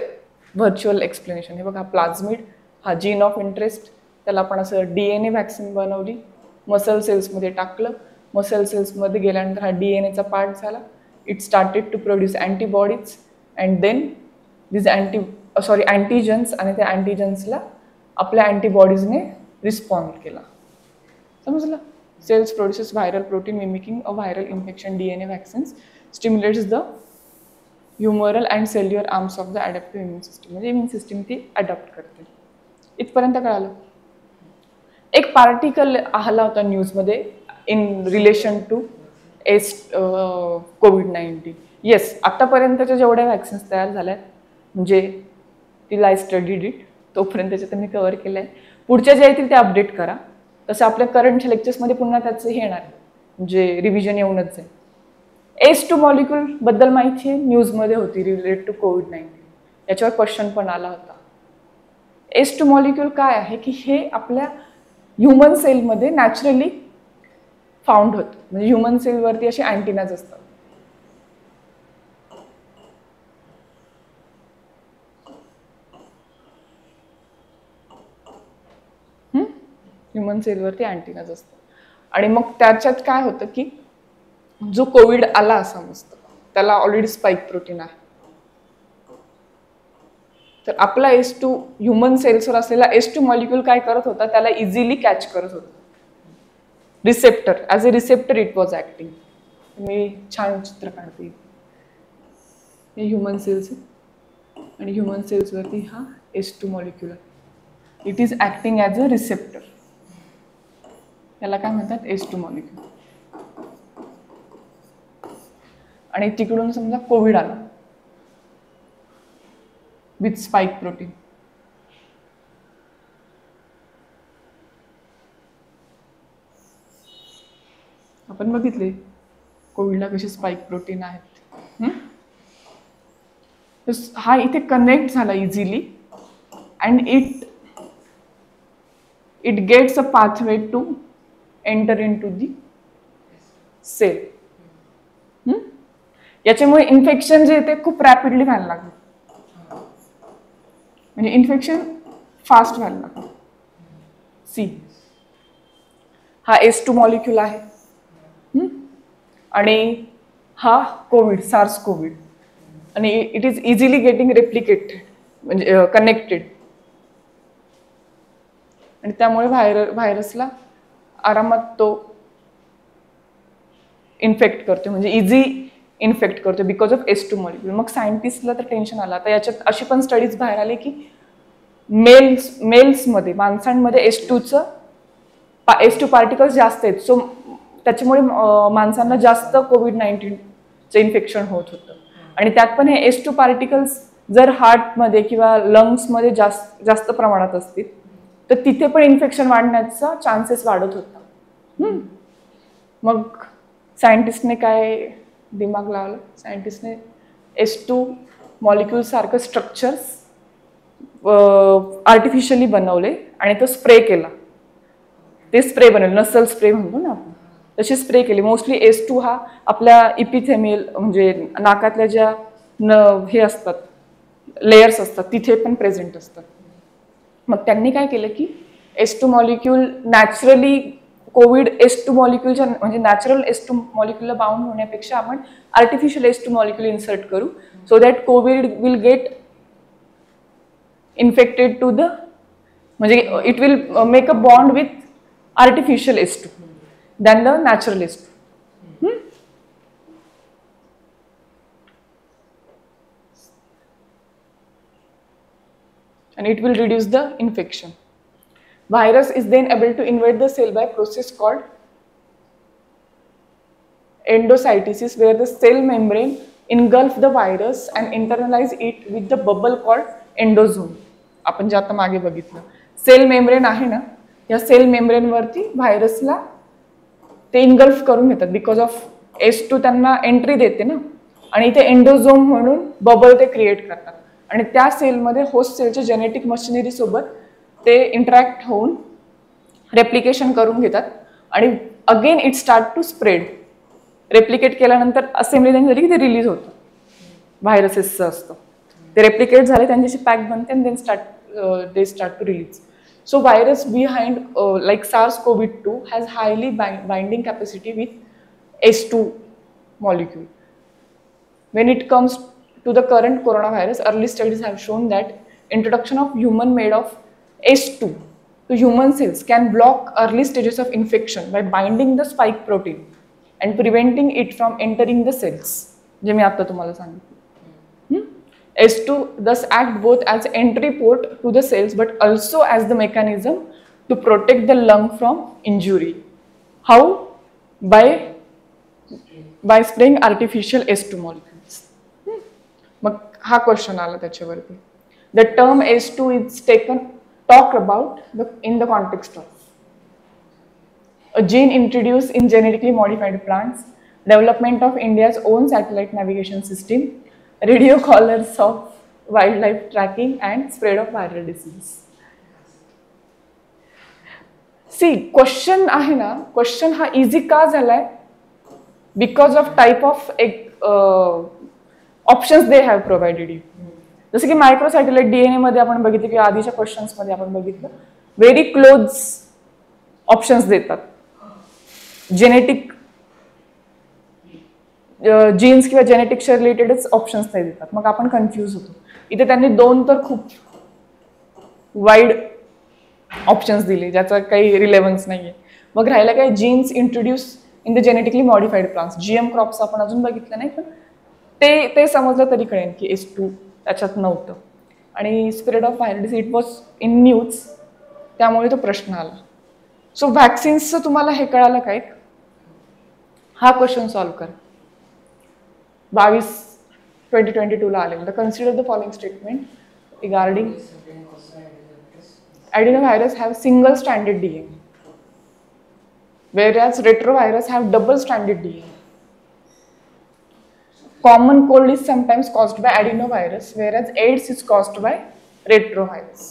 व्हर्च्युअल एक्सप्लेनेशन हे बघा. प्लाझ्मिड हा जीन ऑफ इंटरेस्ट, त्याला आपण असं DNA व्हॅक्सिन बनवली, मसल सेल्समध्ये टाकलं, मसल सेल्समध्ये गेल्यानंतर हा DNAचा पार्ट झाला. It started to produce antibodies and then this antigens, आणि त्या अँटीजन्सला आपल्या अँटीबॉडीजने रिस्पॉन्ड केला. समजलं? Cells produces viral protein mimicking a viral infection. DNA vaccines stimulates the humoral and cellular arms of the adaptive immune system. म्हणजे immune system ती adopt करते. इथपर्यंत कळालं? एक पार्टिकल आला होता न्यूजमध्ये in relation to COVID-19. Yes, आतापर्यंतच्या जेवढ्या व्हॅक्सिन्स तयार झाल्यात, म्हणजे टिल आय स्टडीड इट, तोपर्यंतच्या त्यांनी कव्हर केलं आहे. पुढच्या जे येतील ते अपडेट करा. तसं आपल्या करंटच्या लेक्चर्समध्ये पुन्हा त्याचं हे येणार आहे, म्हणजे रिव्हिजन येऊनच जाईल. S2 मॉलिक्यूल बद्दल माहिती आहे, न्यूजमध्ये होती रिलेटेड टू COVID-19. याच्यावर क्वेश्चन पण आला होता. S2 मॉलिक्यूल काय आहे की हे आपल्या ह्युमन सेलमध्ये नॅचरली फाउंड होतं. म्हणजे ह्युमन सेलवरती असे अँटिनाज असतात. ह्युमन सेलवरती अँटिनाज असतात. आणि मग त्याच्यात काय होतं की जो कोविड आला असं समजतं, त्याला ऑलरेडी स्पाइक प्रोटीन आहे. तर आपला S2 ह्युमन सेल्सवर असलेला S2 मॉलिक्यूल काय करत होता, त्याला इझिली कॅच करत होता. Receptor, as a receptor it was acting. मी छान चित्र काढते. हे ह्युमन सेल्स आहे आणि ह्युमन सेल्सवरती हा S2 मॉलिक्यूल आहे. It is acting as a receptor. याला काय म्हणतात? S2 molecule. आणि तिकडून समजा कोविड आला विथ स्पाइक प्रोटीन. आपण बघितले कोविडला कसे स्पाइक प्रोटीन आहेत. हा इथे कनेक्ट झाला easily and it gets a pathway to enter into the cell. याच्यामुळे इन्फेक्शन जे ते खूप रॅपिडली व्हायला लागलं. म्हणजे इन्फेक्शन फास्ट व्हायला लागलं. सी हा S2 मॉलिक्यूल आहे आणि हा कोविड, सार्स कोविड, आणि it is easily getting replicated, म्हणजे कनेक्टेड. आणि त्यामुळे व्हायरसला आरामात तो इन्फेक्ट करतो, म्हणजे इझी इन्फेक्ट करतो बिकॉज ऑफ S2 मॉलिक्यूल. मग सायंटिस्टला तर टेन्शन आलं. आता याच्यात अशी पण स्टडीज बाहेर आले की मेल्समध्ये, माणसांमध्ये S2 पार्टिकल्स जास्त आहेत. सो त्याच्यामुळे माणसांना जास्त COVID-19चं इन्फेक्शन होत होतं. आणि त्यात पण हे S2 पार्टिकल्स जर हार्टमध्ये किंवा लंग्समध्ये जास्त प्रमाणात असतील तर तिथे पण इन्फेक्शन वाढण्याचा चान्सेस वाढत होता. मग सायंटिस्टने काय दिमाग लावलं? सायंटिस्टने S2 मॉलिक्यूल सारखं स्ट्रक्चर्स आर्टिफिशियली बनवले आणि तो स्प्रे केला. ते स्प्रे बनवले, नसल स्प्रे म्हणतो ना आपण, तसे स्प्रे केले. मोस्टली S2 हा आपल्या इपिथेमियल, म्हणजे नाकातल्या ज्या हे असतात, लेयर्स असतात, तिथे पण प्रेझेंट असतात. मग त्यांनी काय केलं की S2 molecule naturally Covid S2 मॉलिक्यूलच्या, म्हणजे नॅचरल S2 मॉलिक्यूलला बाउंड होण्यापेक्षा आपण आर्टिफिशियल S2 मॉलिक्यूल इन्सर्ट करू, so that COVID will get infected to the, म्हणजे it will make a bond with artificial S2 than the natural S2. And it will reduce the infection. Virus is then able to invade the cell by process called endocytosis, where the cell membrane engulf the virus and internalize it with the bubble called endosome. आपण जे आता मागे बघितलं, sale membrane आहे ना, या sale मेम्ब्रेनवरती व्हायरसला ते engulf करून घेतात. बिकॉज ऑफ S2 त्यांना एंट्री देते ना, आणि ते एंडोझोम म्हणून बबल ते क्रिएट करतात आणि त्या सेलमध्ये होस्ट सेलच्या जेनेटिक मशिनरी सोबत ते इंटरॅक्ट होऊन रेप्लिकेशन करून घेतात आणि again it start to spread. Replicate केल्यानंतर असेंब्ली त्यांनी झाली की ते रिलीज होतं. व्हायरसेसचं असतं ते रेप्लिकेट झाले, त्यांच्याशी पॅक बनते आणि they start to release. So virus behind like SARS-CoV-2 has highly binding capacity with S2 molecule. When it comes to the current coronavirus, early studies have shown that introduction of human made of S2 to human cells can block early stages of infection by binding the spike protein and preventing it from entering the cells. जे मी आता तुम्हाला सांगितलं. S2 thus act both as entry port to the cells but also as the mechanism to protect the lung from injury. How? By spraying artificial S2 molecules. मग हा question आला त्याच्यावरती. The term S2 is talked about in the context of a gene introduced in genetically modified plants, development of India's own satellite navigation system, radio collars of wildlife tracking and spread of viral disease. See, question आहे ना, question हा easy का झालाय? Because of type of options they have provided you. जसं की microsatellite DNA मध्ये आपण बघितलं किंवा आधीच्या क्वेश्चन्स मध्ये आपण बघितलं, व्हेरी क्लोज ऑप्शन्स देतात. जेनेटिक जीन्स किंवा जेनेटिक्सच्या रिलेटेडच ऑप्शन्स नाही देतात, मग आपण कन्फ्यूज होतो. इथे त्यांनी 2 तर खूप वाईड ऑप्शन्स दिले ज्याचा काही रिलेव्हन्स नाहीये. मग राहिला काय, genes introduce in the genetically modified plants. GM crops आपण अजून बघितलं नाही, पण ते समजलं तरी कळेल की S2 त्याच्यात नव्हतं. आणि spread of viral disease it was in news, त्यामुळे तो प्रश्न आला. सो व्हॅक्सिन्सचं तुम्हाला हे कळालं काय? हा क्वेश्चन सॉल्व्ह करा. 22/2022 ला आलेलं. Consider the following statement regarding adenovirus have single stranded DNA, whereas retrovirus have double stranded DNA. Common cold is sometimes caused by adenovirus, whereas AIDS is caused by retrovirus.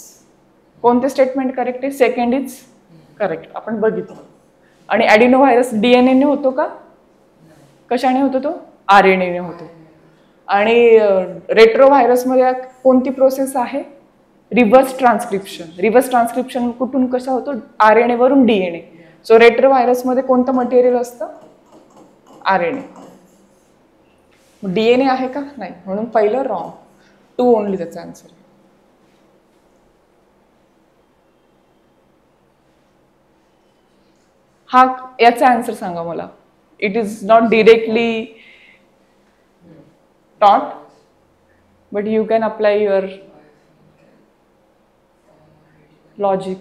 कोणते statement correct आहे? Second is correct, आपण बघितलं. आणि ॲडिनोव्हायरस DNA ने होतो का? कशाने होतो तो? RNA ने होतो. आणि रेट्रोव्हायरसमध्ये कोणती प्रोसेस आहे? Reverse transcription. रिव्हर्स ट्रान्सक्रिप्शन कुठून कसा होतो? RNA वरून DNA. सो रेट्रोव्हायरसमध्ये कोणतं मटेरियल असतं? RNA. DNA आहे का? नाही, म्हणून पहिलं रॉंग. 2 ओनली त्याचा आन्सर. हा याचा आन्सर सांगा मला. It is not directly taught, but you can apply your logic.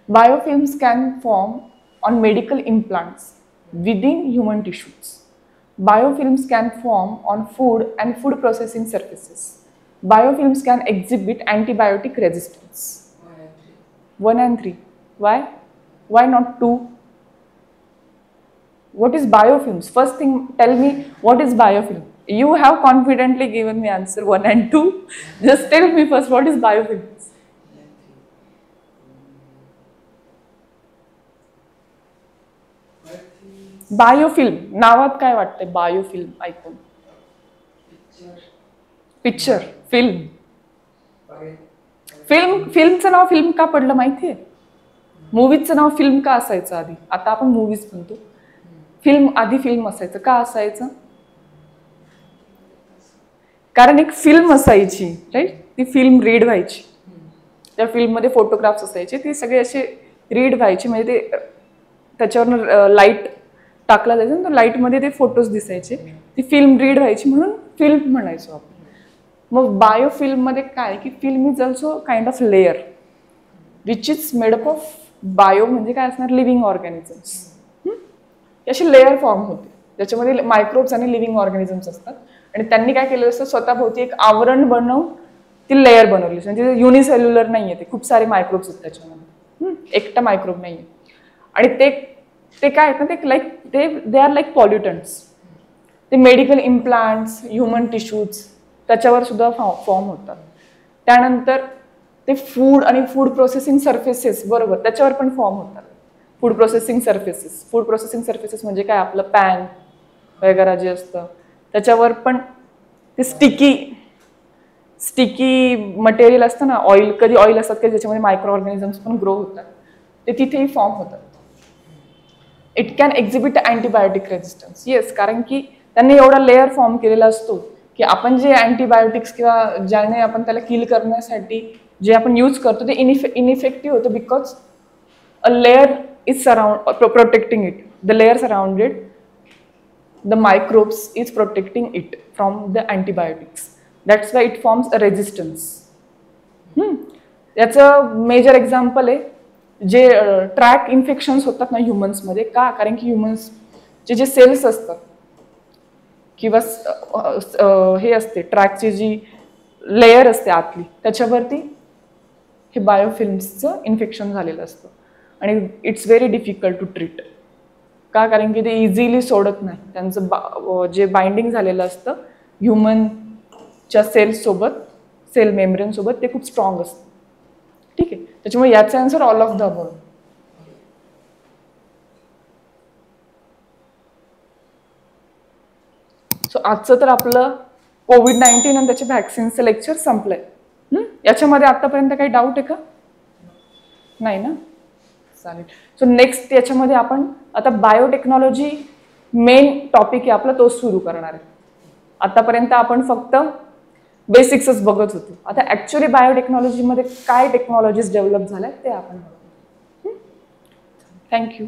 Biofilms can form on medical implants within human tissues. Biofilms can form on food and food processing surfaces. Biofilms can exhibit antibiotic resistance. 1 and 3. Why? Why not 2? What is biofilms? First thing, tell me what is biofilm. You have confidently given me answer 1 and 2. Just tell me first what is biofilms. Biofilm नावात काय वाटतंय? Biofilm ऐकून. Picture, film. फिल्मचं नाव film का पडलं माहितीये? मूवीजचं नाव film का असायचं आधी? आता आपण मूवीज म्हणतो. फिल्म आधी फिल्म असायचं का? असायचं कारण एक फिल्म असायची, राईट? ती फिल्म रीड व्हायची. त्या फिल्ममध्ये फोटोग्राफ्स असायचे, ती सगळे असे रीड व्हायचे. म्हणजे ते त्याच्यावर लाईट टाकला जायचं ना, लाईटमध्ये ते फोटोज दिसायचे. ती फिल्म रीड व्हायची म्हणून फिल्म म्हणायचो आपण. मग बायोफिल्ममध्ये काय की film is also kind of layer which is made up of bio म्हणजे काय असणार? Living organisms. अशी लेअर फॉर्म होते ज्याच्यामध्ये मायक्रोब्स आणि लिव्हिंग ऑर्गॅनिझम्स असतात. आणि त्यांनी काय केलेलं असतं, स्वतःभोवती एक आवरण बनवून ती लेअर बनवली, म्हणजे युनिसेल्युलर नाहीये, ते खूप सारे मायक्रोब्स आहेत त्याच्यामध्ये, एकटा मायक्रोब नाहीये. आणि ते काय आहेत ना, ते लाईक दे आर लाईक पॉल्युटंट्स. ते मेडिकल इम्प्लांट्स, ह्युमन टिश्यूज त्याच्यावर सुद्धा फॉर्म होतात. त्यानंतर ते फूड आणि फूड प्रोसेसिंग सर्फेसेस, बरोबर, त्याच्यावर पण फॉर्म होतात. फूड प्रोसेसिंग सर्फेसेस म्हणजे काय, आपलं पॅन वगैरे जे असतं त्याच्यावर पण ते स्टिकी मटेरियल असतं ना, कधी ऑइल असतात कधी त्याच्यामध्ये मायक्रो ऑर्गॅनिझम्स पण ग्रो होतात, ते तिथेही फॉर्म होतात. It can exhibit antibiotic resistance. Yes, कारण की त्यांनी एवढा लेअर फॉर्म केलेला असतो की आपण जे अँटीबायोटिक्स किंवा ज्याने आपण त्याला किल करण्यासाठी जे आपण यूज करतो ते इनइफेक्टिव्ह होतं, because a layer is protecting it. The layer surrounded the microbes is protecting it from the antibiotics. That's why it forms a resistance. याचं मेजर एक्झाम्पल आहे जे ट्रॅक इन्फेक्शन्स होतात ना ह्युमन्समध्ये. का, कारण की ह्युमन्सचे जे सेल्स असतात किंवा हे असते ट्रॅकची जी लेयर असते आतली, त्याच्यावरती हे बायोफिल्म्सचं इन्फेक्शन झालेलं असतं आणि it's very difficult to treat. का, कारण की ते इझिली सोडत नाही. त्यांचं जे बाइंडिंग झालेलं असतं ह्युमनच्या सेल्ससोबत, सेल मेम्ब्रेन सोबत, ते खूप स्ट्रॉंग असतं. ठीक आहे, त्याच्यामुळे याचा answer all of the above. So आजचं तर आपलं कोविड-19 आणि त्याचे व्हॅक्सिनचं लेक्चर संपलंय. याच्यामध्ये आतापर्यंत काही डाऊट आहे का? नाही ना, चालेल. सो नेक्स्ट याच्यामध्ये आपण आता बायोटेक्नॉलॉजी मेन टॉपिक आहे आपला, तोच सुरू करणार आहे. आतापर्यंत आपण फक्त बेसिक्सच बघत होतो. आता ऍक्च्युअली बायोटेक्नॉलॉजीमध्ये काय टेक्नॉलॉजीज डेव्हलप झाल्या ते आपण बघू. थँक्यू.